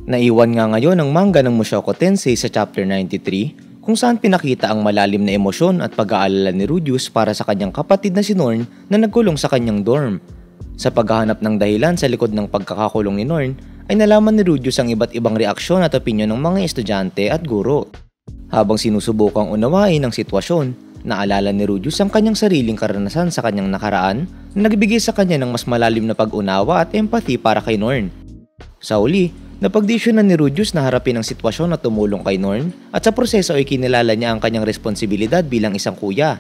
Naiwan nga ngayon ang manga ng Mushoku Tensei sa chapter 93 kung saan pinakita ang malalim na emosyon at pag-aalala ni Rudeus para sa kanyang kapatid na si Norn na nagkulong sa kanyang dorm. Sa paghahanap ng dahilan sa likod ng pagkakakulong ni Norn ay nalaman ni Rudeus ang iba't ibang reaksyon at opinyon ng mga estudyante at guro. Habang sinusubukang unawain ang sitwasyon, naalala ni Rudeus ang kanyang sariling karanasan sa kanyang nakaraan na nagbigay sa kanya ng mas malalim na pag-unawa at empathy para kay Norn. Sa uli, napagdesisyonan ni Rudeus na harapin ang sitwasyon at tumulong kay Norn at sa proseso ay kinilala niya ang kanyang responsibilidad bilang isang kuya.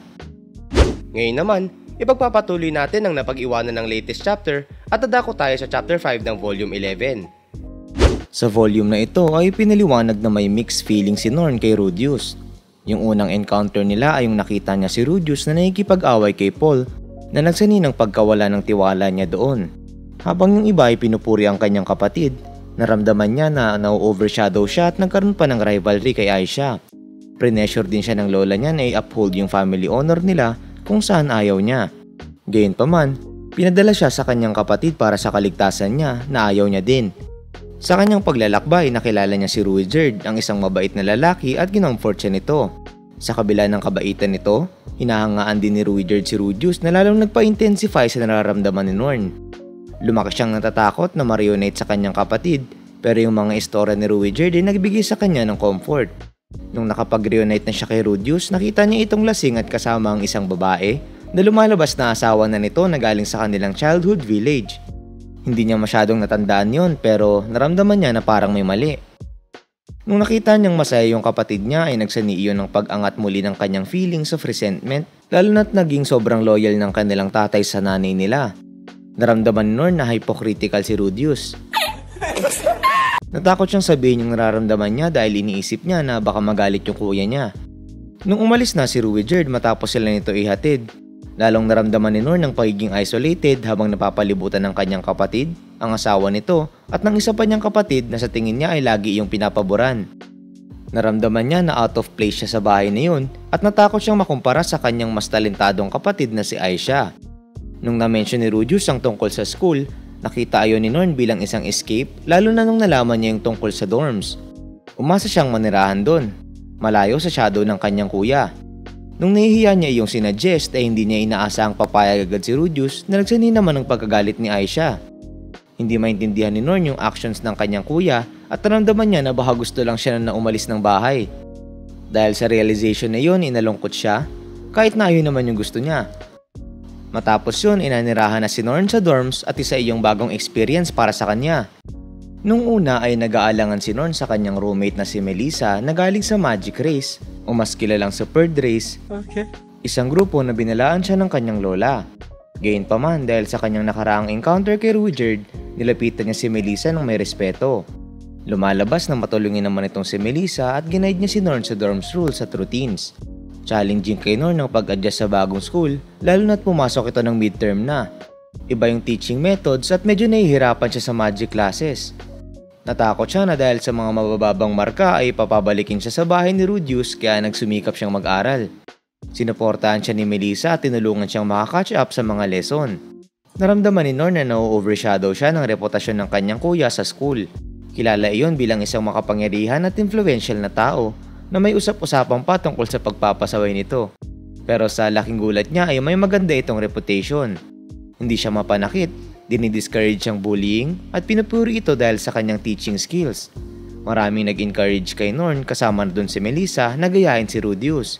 Ngayon naman, ipagpapatuloy natin ang napag-iwanan ng latest chapter at dadako tayo sa chapter 5 ng volume 11. Sa volume na ito ay pinaliwanag na may mixed feelings si Norn kay Rudeus. Yung unang encounter nila ay yung nakita niya si Rudeus na nakikipag-away kay Paul na nagsani ng pagkawala ng tiwala niya doon. Habang yung iba ay pinupuri ang kanyang kapatid, naramdaman niya na na-overshadow siya at nagkaroon pa ng rivalry kay Aisha. Pressure din siya ng lola niya na i-uphold yung family honor nila kung saan ayaw niya. Gayunpaman, pinadala siya sa kanyang kapatid para sa kaligtasan niya na ayaw niya din. Sa kanyang paglalakbay, nakilala niya si Ruijerd, ang isang mabait na lalaki at kinomfort siya nito. Sa kabila ng kabaitan nito, hinahangaan din ni Ruijerd si Rudeus na lalong nagpa-intensify sa nararamdaman ni Norn. Lumaki siyang natatakot na marionate sa kanyang kapatid, pero yung mga istorya ni Ruijerd ay nagbigay sa kanya ng comfort. Nung nakapag-reunite na siya kay Rudeus, nakita niya itong lasing at kasama ang isang babae na lumalabas na asawa na nito na galing sa kanilang childhood village. Hindi niya masyadong natandaan yon pero naramdaman niya na parang may mali. Nung nakita niyang masaya yung kapatid niya ay nagsani iyon ng pag-angat muli ng kanyang feelings of resentment, lalo na't naging sobrang loyal ng kanilang tatay sa nanay nila. Naramdaman ni Norn na hypocritical si Rudeus. Natakot siyang sabihin yung nararamdaman niya dahil iniisip niya na baka magalit yung kuya niya. Nung umalis na si Ruijerd matapos sila nito ihatid, lalong naramdaman ni Norn ang pagiging isolated habang napapalibutan ng kanyang kapatid, ang asawa nito, at ng isa pa niyang kapatid na sa tingin niya ay lagi iyong pinapaboran. Naramdaman niya na out of place siya sa bahay na yun at natakot siyang makumpara sa kanyang mas talentadong kapatid na si Aisha. Nung na-mention ni Rudeus ang tungkol sa school, nakita ayon ni Norn bilang isang escape lalo na nung nalaman niya yung tungkol sa dorms. Umasa siyang manirahan doon, malayo sa shadow ng kanyang kuya. Nung nahihiya niya iyong sinuggest ay hindi niya inaasahang papayag agad si Rudeus na nagsani naman ng pagkagalit ni Aisha. Hindi maintindihan ni Norn yung actions ng kanyang kuya at naramdaman niya na baka gusto lang siya na umalis ng bahay. Dahil sa realization na yun, inalungkot siya kahit na ayun naman yung gusto niya. Matapos yun, inanirahan na si Norn sa dorms at isa iyong bagong experience para sa kanya. Nung una ay nag-aalangan si Norn sa kanyang roommate na si Melissa na galing sa Magic Race o mas kilalang sa Bird Race, isang grupo na binalaan siya ng kanyang lola. Gayunpaman dahil sa kanyang nakaraang encounter kay Ruijerd, nilapitan niya si Melissa ng may respeto. Lumalabas na matulungin naman itong si Melissa at ginaid niya si Norn sa dorms rules at routines. Challenging kay Norn ang pag-adjust sa bagong school lalo na't pumasok ito ng midterm na. Iba yung teaching methods at medyo nahihirapan siya sa magic classes. Natakot siya na dahil sa mga mabababang marka ay papabalikin siya sa bahay ni Rudeus kaya nagsumikap siyang mag-aral. Sinuportahan siya ni Melissa at tinulungan siyang makakatch up sa mga lesson. Naramdaman ni Norn na na-overshadow siya ng reputasyon ng kanyang kuya sa school. Kilala iyon bilang isang makapangyarihan at influential na tao na may usap-usapang pa tungkol sa pagpapasaway nito. Pero sa laking gulat niya ay may maganda itong reputation. Hindi siya mapanakit, dinidiscourage siyang bullying at pinupuri ito dahil sa kanyang teaching skills. Maraming nag-encourage kay Norn kasama na dun si Melissa na gayahin si Rudeus.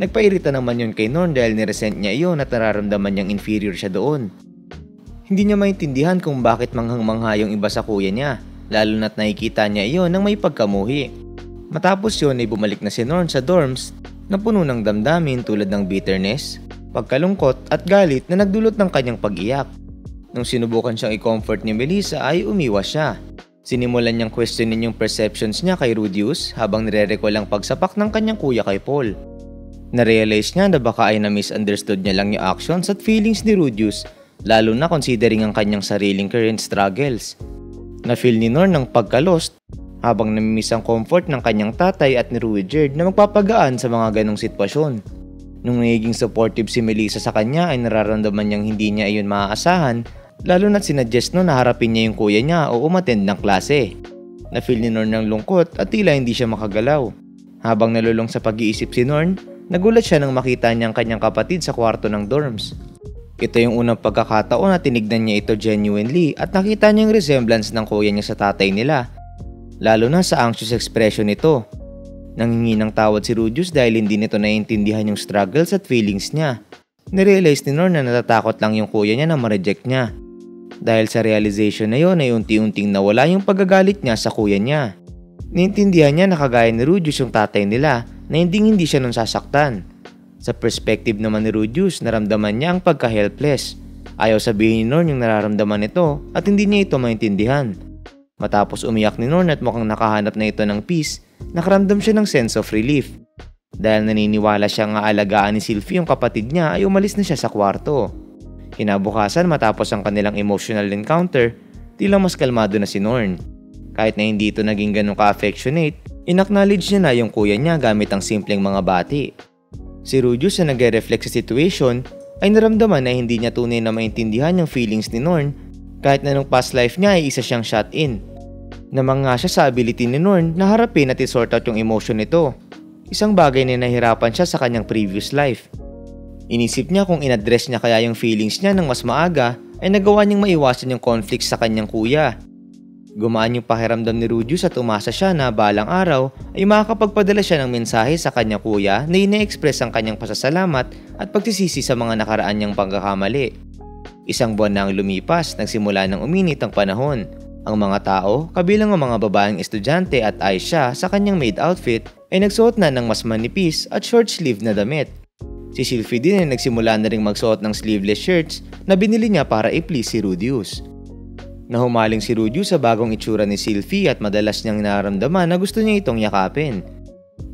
Nagpairita naman yun kay Norn dahil niresent niya iyon at nararamdaman niyang inferior siya doon. Hindi niya maintindihan kung bakit manghang-mangha yung iba sa kuya niya, lalo na't nakikita niya iyon nang may pagkamuhi. Matapos yun ay bumalik na si Norn sa dorms na puno ng damdamin tulad ng bitterness, pagkalungkot at galit na nagdulot ng kanyang pag-iyak. Nung sinubukan siyang i-comfort ni Melissa ay umiwas siya. Sinimulan niyang questionin yung perceptions niya kay Rudeus habang nire-recall ang pagsapak ng kanyang kuya kay Paul. Narealize niya na baka ay na-misunderstood niya lang yung actions at feelings ni Rudeus, lalo na considering ang kanyang sariling current struggles. Na-feel ni Norn ng pagka-lost habang namimiss ang comfort ng kanyang tatay at ni Ruijerd na magpapagaan sa mga ganong sitwasyon. Nung nagiging supportive si Melissa sa kanya ay nararamdaman niyang hindi niya iyon maaasahan, lalo na't sinuggest no na harapin niya yung kuya niya o umattend ng klase. Na-feel ni Norn ng lungkot at tila hindi siya makagalaw. Habang nalulong sa pag-iisip si Norn, nagulat siya nang makita niyang kanyang kapatid sa kwarto ng dorms. Ito yung unang pagkakataon na tinignan niya ito genuinely at nakita niyang resemblance ng kuya niya sa tatay nila. Lalo na sa anxious expression nito. Nanghingi ng tawad si Rudius dahil hindi nito naiintindihan yung struggles at feelings niya. Narealize ni Norn na natatakot lang yung kuya niya na ma-reject niya. Dahil sa realization na yon ay unti-unting nawala yung pagagalit niya sa kuya niya. Naintindihan niya na kagaya ni Rudius yung tatay nila na hindi siya nun sasaktan. Sa perspective naman ni Rudius, naramdaman niya ang pagka-helpless. Ayaw sabihin ni Norn yung nararamdaman nito at hindi niya ito maintindihan. Matapos umiyak ni Norn at mukhang nakahanap na ito ng peace, nakaramdam siya ng sense of relief. Dahil naniniwala siya nga alagaan ni Sylvie yung kapatid niya ay umalis na siya sa kwarto. Kinabukasan matapos ang kanilang emotional encounter, tila mas kalmado na si Norn. Kahit na hindi ito naging ganun ka-affectionate, inacknowledge niya na yung kuya niya gamit ang simpleng mga bati. Si Rudius na nagre-reflect sa situation ay naramdaman na hindi niya tunay na maintindihan yung feelings ni Norn kahit na nung past life niya ay isa siyang shut in. Namangha siya sa ability ni Norn na harapin at i-sort out yung emotion nito. Isang bagay na nahirapan siya sa kanyang previous life. Inisip niya kung in-address niya kaya yung feelings niya ng mas maaga ay nagawa niyang maiwasan yung conflicts sa kanyang kuya. Gumaan yung pakiramdam ni Rudius at umasa siya na balang araw ay makakapagpadala siya ng mensahe sa kanyang kuya na ine-express ang kanyang pasasalamat at pagsisisi sa mga nakaraan niyang pagkakamali. Isang buwan na ang lumipas, nagsimula ng uminit ang panahon. Ang mga tao, kabilang ang mga babaeng estudyante at Aisha sa kanyang maid outfit ay nagsuot na ng mas manipis at short sleeve na damit. Si Sylvie din ay nagsimula na ring magsuot ng sleeveless shirts na binili niya para i-please si Rudius. Nahumaling si Rudius sa bagong itsura ni Sylvie at madalas niyang nararamdaman na gusto niya itong yakapin.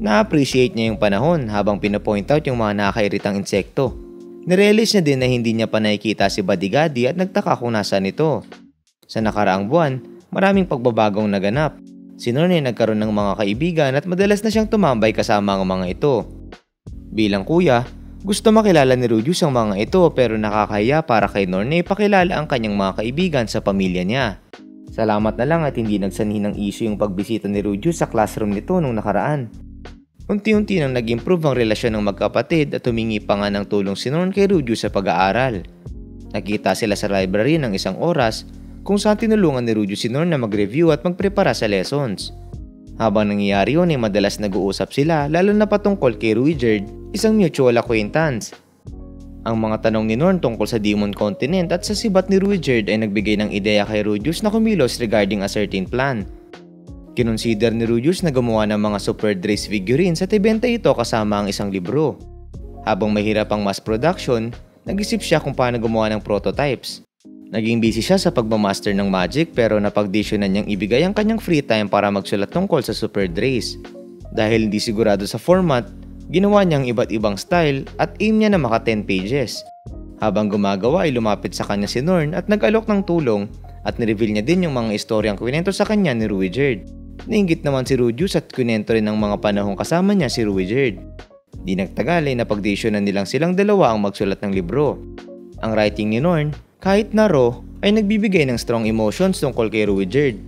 Na-appreciate niya yung panahon habang pinapoint out yung mga nakakairitang insekto. Nirealize niya din na hindi niya pa nakikita si Badigadi at nagtaka kung nasaan ito. Sa nakaraang buwan, maraming pagbabagong naganap. Si Norn ay nagkaroon ng mga kaibigan at madalas na siyang tumambay kasama ang mga ito. Bilang kuya, gusto makilala ni Rudius ang mga ito pero nakakahiya para kay Norn na ipakilala ang kanyang mga kaibigan sa pamilya niya. Salamat na lang at hindi nagsanhi ng issue yung pagbisita ni Rudius sa classroom nito nung nakaraan. Unti-unti nang nag-improve ang relasyon ng magkapatid at humingi pa nga ng tulong si Norn kay Rudius sa pag-aaral. Nakita sila sa library ng isang oras kung saan tinulungan ni Rudius si Norn na mag-review at magprepara sa lessons. Habang nangyayari yun ay madalas nag-uusap sila lalo na patungkol kay Ruijerd, isang mutual acquaintance. Ang mga tanong ni Norn tungkol sa Demon Continent at sa sibat ni Ruijerd ay nagbigay ng ideya kay Rudius na kumilos regarding a certain plan. Kinonsider ni Rudius na gumawa ng mga Super Drace figurines at ibenta ito kasama ang isang libro. Habang mahirap ang mass production, nag-isip siya kung paano gumawa ng prototypes. Naging busy siya sa pagmamaster ng magic pero napagdesisyonan niyang ibigay ang kanyang free time para magsulat tungkol sa Super Drace. Dahil hindi sigurado sa format, ginawa niyang iba't ibang style at aim niya na maka 10 pages. Habang gumagawa ay lumapit sa kanya si Norn at nag-alok ng tulong at nireveal niya din yung mga istoryang kwento sa kanya ni Ruijerd. Nainggit naman si Rudius at kwento rin ng mga panahong kasama niya si Ruijerd. Di nagtagal ay napagdesisyonan nilang silang dalawa ang magsulat ng libro. Ang writing ni Norn, kahit na raw, ay nagbibigay ng strong emotions tungkol kay Ruijerd.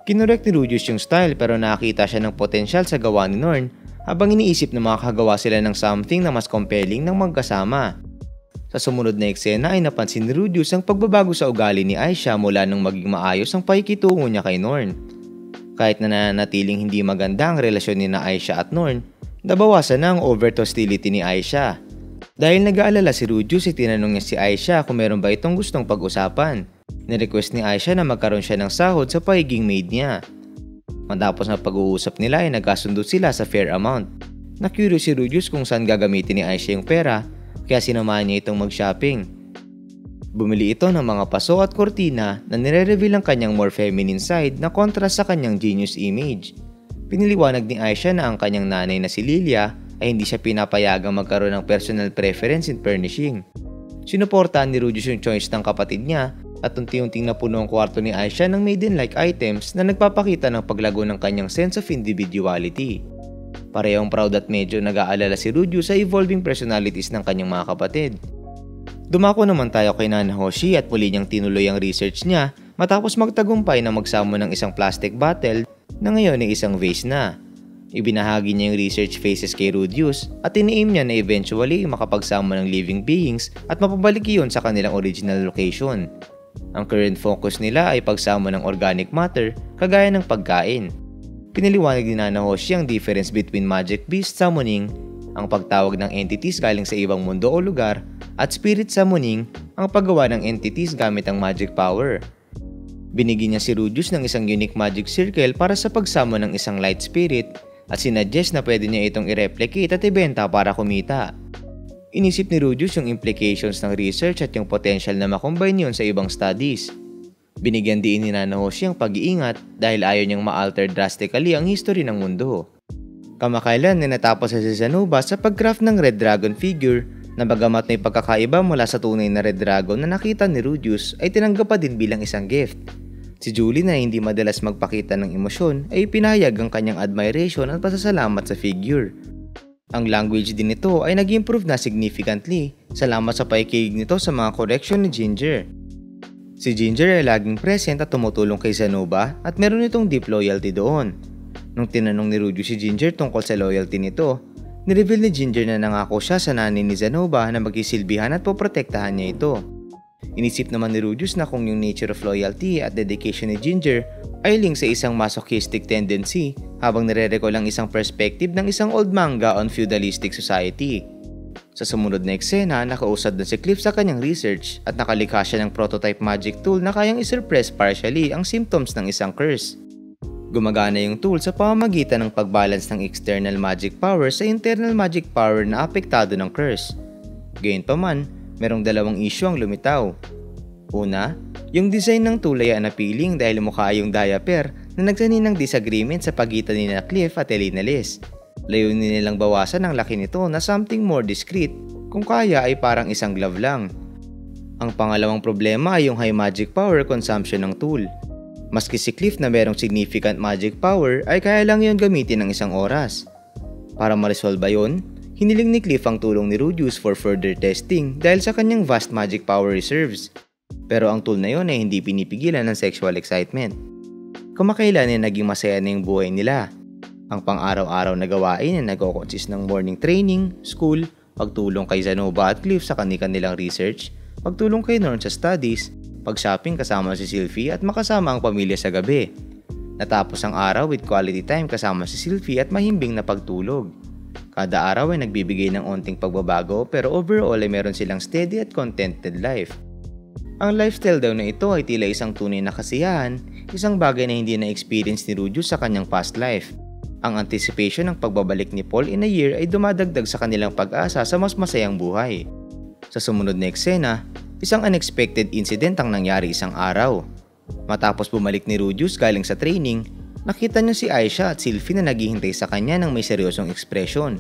Kinorek ni Rudius yung style pero nakakita siya ng potensyal sa gawa ni Norn habang iniisip na makakagawa sila ng something na mas compelling ng magkasama. Sa sumunod na eksena ay napansin ni Rudius ang pagbabago sa ugali ni Aisha mula nung maging maayos ang pakikitungo niya kay Norn. Kahit na nananatiling hindi maganda ang relasyon ni na Aisha at Norn, nabawasan na ang overt hostility ni Aisha. Dahil nag-aalala si Rudius ay tinanong niya si Aisha kung meron ba itong gustong pag-usapan. Nirequest ni Aisha na magkaroon siya ng sahod sa pagiging maid niya. Matapos na pag-uusap nila ay nagkasundo sila sa fair amount. Na-curious si Rudius kung saan gagamitin ni Aisha yung pera kaya sinamahan niya itong mag-shopping. Bumili ito ng mga paso at kortina na nire-reveal ang kanyang more feminine side na kontra sa kanyang genius image. Piniliwanag ni Aisha na ang kanyang nanay na si Lilia ay hindi siya pinapayagang magkaroon ng personal preference in furnishing. Sinuportahan ni Rudius yung choice ng kapatid niya at unti-unting napuno ang kwarto ni Aisha ng maiden-like items na nagpapakita ng paglago ng kanyang sense of individuality. Parehong proud at medyo nag-aalala si Rudius sa evolving personalities ng kanyang mga kapatid. Dumako naman tayo kay Nana Hoshi at muli niyang tinuloy ang research niya matapos magtagumpay na magsamo ng isang plastic bottle na ngayon ay isang vase na. Ibinahagi niya yung research phases kay Rudius at iniim niya na eventually makapagsama ng living beings at mapabalik iyon sa kanilang original location. Ang current focus nila ay pagsama ng organic matter kagaya ng pagkain. Pinaliwanag ni Nanahoshi ang difference between magic beast summoning, ang pagtawag ng entities galing sa ibang mundo o lugar, at spirit summoning, ang paggawa ng entities gamit ang magic power. Binigyan niya si Rudius ng isang unique magic circle para sa pagsama ng isang light spirit at sinuggest na pwede niya itong i-replicate at ibenta para kumita. Inisip ni Rudius yung implications ng research at yung potential na makombine yun sa ibang studies. Binigyan din ni Nanahoshi ang pag-iingat dahil ayaw niyang ma-alter drastically ang history ng mundo. Kamakailan na natapos si Zanuba sa pag-craft ng Red Dragon figure na bagamat may pagkakaiba mula sa tunay na Red Dragon na nakita ni Rudius ay tinanggap pa din bilang isang gift. Si Julie na hindi madalas magpakita ng emosyon ay pinahayag ang kanyang admiration at pasasalamat sa figure. Ang language din nito ay nag-improve na significantly salamat sa pakikinig nito sa mga correction ni Ginger. Si Ginger ay laging present at tumutulong kay Zanuba at meron itong deep loyalty doon. Nung tinanong ni Rudius si Ginger tungkol sa loyalty nito, nireveal ni Ginger na nangako siya sa nanay ni Zanuba na magsisilbihan at poprotektahan niya ito. Inisip naman ni Rudius na kung yung nature of loyalty at dedication ni Ginger ay link sa isang masochistic tendency habang nire-recall ang isang perspective ng isang old manga on feudalistic society. Sa sumunod na eksena, nakausad na si Cliff sa kanyang research at nakalikha siya ng prototype magic tool na kayang isuppress partially ang symptoms ng isang curse. Gumagana yung tool sa pamamagitan ng pagbalance ng external magic power sa internal magic power na apektado ng curse. Gayunpaman, merong dalawang issue ang lumitaw. Una, yung design ng tool ay unappealing dahil mukha yung diaper na nagsanin ng disagreement sa pagitan ni Cliff at Elena Liz. Layunin nilang bawasan ang laki nito na something more discreet, kung kaya ay parang isang glove lang. Ang pangalawang problema ay yung high magic power consumption ng tool. Maski si Cliff na merong significant magic power ay kaya lang yun gamitin ng isang oras. Para ma-resolve yun, hiniling ni Cliff ang tulong ni Rudius for further testing dahil sa kanyang vast magic power reserves. Pero ang tool na yun ay hindi pinipigilan ng sexual excitement. Kamakailan ay naging masaya na yung buhay nila. Ang pang-araw-araw na gawain ay nagko-consist ng morning training, school, pagtulong kay Zanuba at Cliff sa kanilang research, pagtulong kay Norn sa studies, pag-shopping kasama si Sylphie at makasama ang pamilya sa gabi. Natapos ang araw with quality time kasama si Sylphie at mahimbing na pagtulog. Kada araw ay nagbibigay ng onting pagbabago pero overall ay meron silang steady at contented life. Ang lifestyle daw na ito ay tila isang tunay na kasiyahan, isang bagay na hindi na-experience ni Rudius sa kanyang past life. Ang anticipation ng pagbabalik ni Paul in a year ay dumadagdag sa kanilang pag-asa sa mas masayang buhay. Sa sumunod na eksena, isang unexpected incident ang nangyari isang araw. Matapos bumalik ni Rudius galing sa training, nakita niya si Aisha at Sylphie na naghihintay sa kanya ng may seryosong ekspresyon.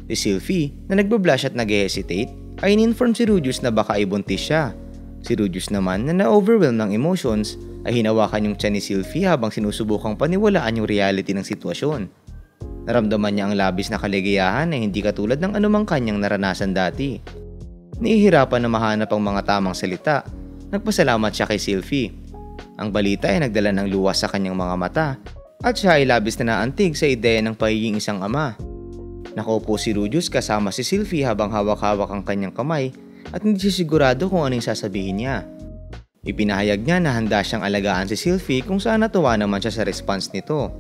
Si Sylphie na nagbablush at nag-hesitate ay in-inform si Rudius na baka ibuntis siya. Si Rudius naman na na-overwhelm ng emotions ay hinawakan yung tiyan ni Sylphie habang sinusubukang paniwalaan yung reality ng sitwasyon. Naramdaman niya ang labis na kaligayahan na hindi katulad ng anumang kanyang naranasan dati. Nahihirapan na mahanap ang mga tamang salita. Nagpasalamat siya kay Sylphie. Ang balita ay nagdala ng luwas sa kanyang mga mata at siya ay labis na naantig sa ideya ng pagiging isang ama. Nakaupo si Rudius kasama si Sylphie habang hawak-hawak ang kanyang kamay at hindi siya sigurado kung ano yung sasabihin niya. Ipinahayag niya na handa siyang alagaan si Sylphie kung saan natuwa naman siya sa response nito.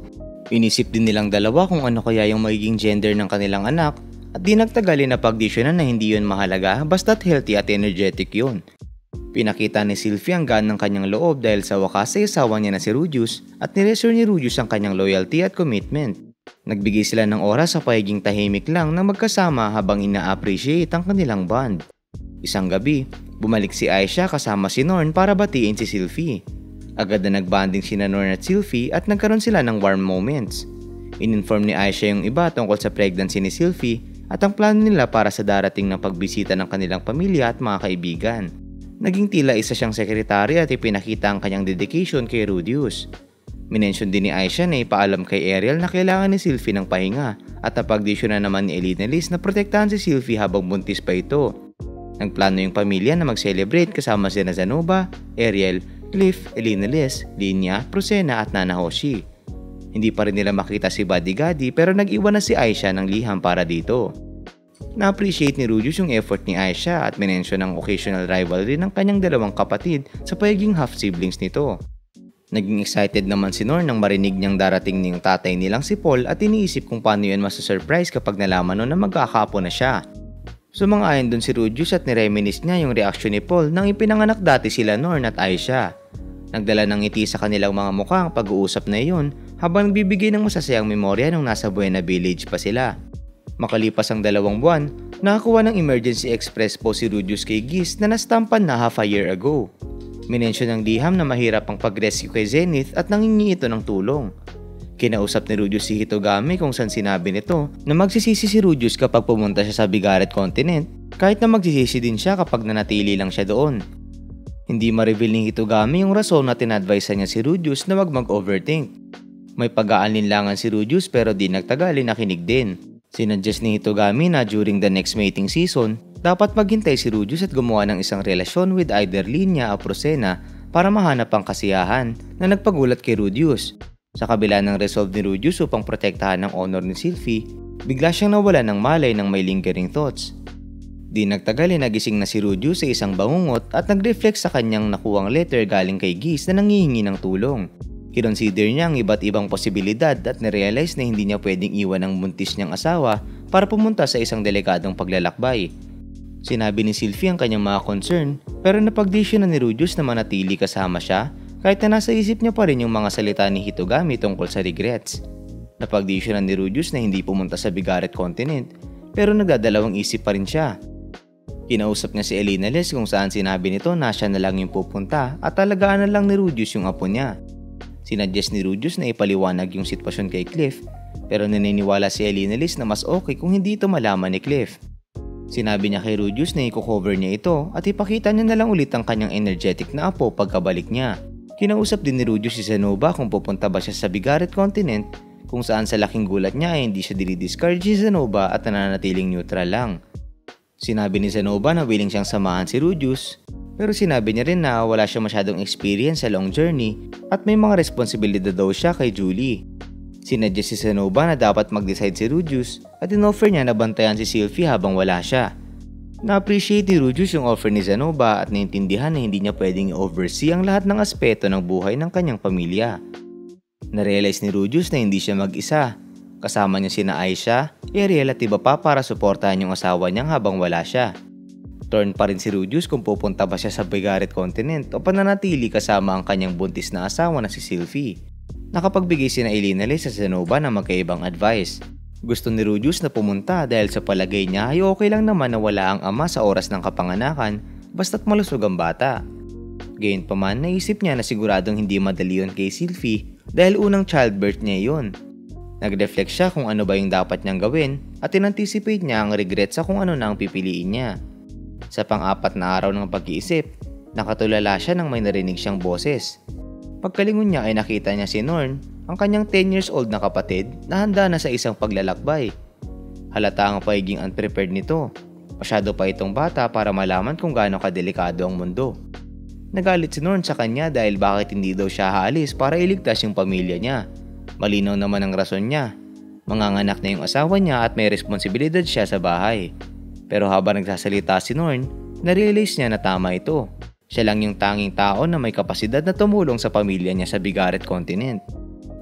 Inisip din nilang dalawa kung ano kaya yung magiging gender ng kanilang anak at di nagtagal na pagdesisyonan na hindi yun mahalaga basta't healthy at energetic yun. Pinakita ni Sylphie ang gaan ng kanyang loob dahil sa wakas ay asawa niya na si Rudius at nireassure ni Rudius ang kanyang loyalty at commitment. Nagbigay sila ng oras sa pagiging tahimik lang na magkasama habang ina-appreciate ang kanilang bond. Isang gabi, bumalik si Aisha kasama si Norn para batiin si Sylphie. Agad na nagbanding sina Norn at Sylphie at nagkaroon sila ng warm moments. In-inform ni Aisha yung iba tungkol sa pregnancy ni Sylphie at ang plano nila para sa darating na pagbisita ng kanilang pamilya at mga kaibigan. Naging tila isa siyang sekretary at ipinakita ang kanyang dedication kay Rudius. Minention din ni Aisha na ipaalam kay Ariel na kailangan ni Sylphie ng pahinga at napagdesisyonan naman ni Elena Liz na protektahan si Sylphie habang buntis pa ito. Nagplano yung pamilya na mag-celebrate kasama sina Zanuba, Ariel, Cliff, Elena Liz, Linya, Prosena at Nanahoshi. Hindi pa rin nila makita si Bodyguard pero nag-iwan na si Aisha ng liham para dito. Na-appreciate ni Rudius yung effort ni Aisha at minensyon ang occasional rivalry ng kanyang dalawang kapatid sa pagiging half-siblings nito. Naging excited naman si Norn nang marinig niyang darating niyang tatay nilang si Paul at iniisip kung paano yan masusurprise kapag nalaman nun na magkakapo na siya. Sumang-ayon dun si Rudius at nireminis niya yung reaksyon ni Paul nang ipinanganak dati sila Norn at Aisha. Nagdala ng ngiti sa kanilang mga mukha ang pag-uusap na iyon habang nagbibigay ng masasayang memorya nung nasa Buena Village pa sila. Makalipas ang 2 buwan, nakakuha ng emergency express po si Rudius kay Giz na nastampan na half a year ago. Minensyon ng liham na mahirap ang pag-rescue kay Zenith at nangingi ito ng tulong. Kinausap ni Rudius si Hitogami kung saan sinabi nito na magsisisi si Rudius kapag pumunta siya sa Bigaret Continent kahit na magsisisi din siya kapag nanatili lang siya doon. Hindi ma-reveal ni Hitogami yung rason na tinadvise niya si Rudius na wag mag-overthink. May pag-aalinlangan si Rudius pero di nagtagal nakinig din. Sinuggest ni Hitogami na during the next mating season, dapat maghintay si Rudius at gumawa ng isang relasyon with either Linya o Prosena para mahanap ang kasiyahan na nagpagulat kay Rudius. Sa kabila ng resolve ni Rudius upang protektahan ang honor ni Sylphie, bigla siyang nawala ng malay ng may lingering thoughts. Di nagtagal nagising na si Rudius sa isang bangungot at nag-reflect sa kanyang nakuwang letter galing kay Giz na nanghihingi ng tulong. Kinonsider niya ang iba't ibang posibilidad at narealize na hindi niya pwedeng iwan ang buntis niyang asawa para pumunta sa isang delikadong paglalakbay. Sinabi ni Sylphie ang kanyang mga concern pero napagdesisyon na ni Rudius na manatili kasama siya kahit na nasa isip niya pa rin yung mga salita ni Hitogami tungkol sa regrets. Napagdesisyon na ni Rudius na hindi pumunta sa Bigaret Continent pero nagdadalawang isip pa rin siya. Kinausap niya si Elena Les kung saan sinabi nito na siya na lang yung pupunta at talagaan na lang ni Rudius yung apo niya. Sinuggest ni Rudius na ipaliwanag yung sitwasyon kay Cliff pero naniniwala si Elena Les na mas okay kung hindi ito malaman ni Cliff. Sinabi niya kay Rudius na i-cover niya ito at ipakita niya na lang ulit ang kanyang energetic na apo pagkabalik niya. Kinausap din ni Rudius si Zenobia kung pupunta ba siya sa Bigaret Continent kung saan sa laking gulat niya ay hindi siya dinidiscourage si Zenobia at nananatiling neutral lang. Sinabi ni Zenobia na willing siyang samahan si Rudius pero sinabi niya rin na wala siya masyadong experience sa long journey at may mga responsibilidad daw siya kay Julie. Sinuggest si Zenobia na dapat mag-decide si Rudius at in-offer niya na bantayan si Sylphie habang wala siya. Na-appreciate ni Rudius yung offer ni Zenobia at naintindihan na hindi niya pwedeng i-oversee ang lahat ng aspeto ng buhay ng kanyang pamilya. Na-realize ni Rudius na hindi siya mag-isa. Kasama niya sina Aisha, Ariel at iba pa para suportahan yung asawa niyang habang wala siya. Torn pa rin si Rudius kung pupunta ba siya sa Bigaret Continent o pananatili kasama ang kanyang buntis na asawa na si Sylphie. Nakapagbigay sina Elena Les sa Zenobia ng magkaibang advice. Gusto ni Rudius na pumunta dahil sa palagay niya ay okay lang naman na wala ang ama sa oras ng kapanganakan basta't malusog ang bata. Gayunpaman naisip niya na siguradong hindi madali yun kay Sylphie dahil unang childbirth niya yun. Nag-reflect siya kung ano ba yung dapat niyang gawin at in-anticipate niya ang regret sa kung ano na ang pipiliin niya. Sa pang-4 na araw ng pag-iisip, nakatulala siya nang may narinig siyang boses. Pagkalingon niya ay nakita niya si Norn, ang kanyang 10 years old na kapatid na handa na sa isang paglalakbay. Halata ang pagiging unprepared nito. Masyado pa itong bata para malaman kung gaano kadelikado ang mundo. Nagalit si Norn sa kanya dahil bakit hindi daw siya haalis para iligtas yung pamilya niya. Malinaw naman ang rason niya. Manganganak na yung asawa niya at may responsibilidad siya sa bahay. Pero habang nagsasalita si Norn, narealize niya na tama ito. Siya lang yung tanging tao na may kapasidad na tumulong sa pamilya niya sa Bigaret Continent.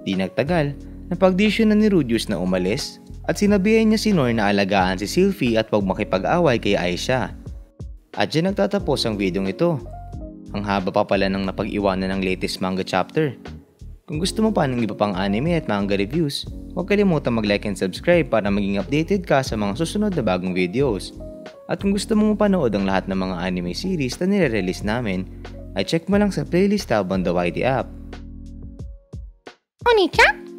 Di nagtagal, napagdesisyon na ni Rudius na umalis at sinabihan niya si Norn na alagaan si Sylphie at huwag makipag-away kay Aisha. At dyan nagtatapos ang video ito. Ang haba pa pala ng napag-iwanan ng latest manga chapter. Kung gusto mo pa ng iba pang anime at manga reviews, huwag kalimutan mag-like and subscribe para maging updated ka sa mga susunod na bagong videos. At kung gusto mo mapanood ang lahat ng mga anime series na nire-release namin, ay check mo lang sa playlist tab on the YT app. Oni-chan?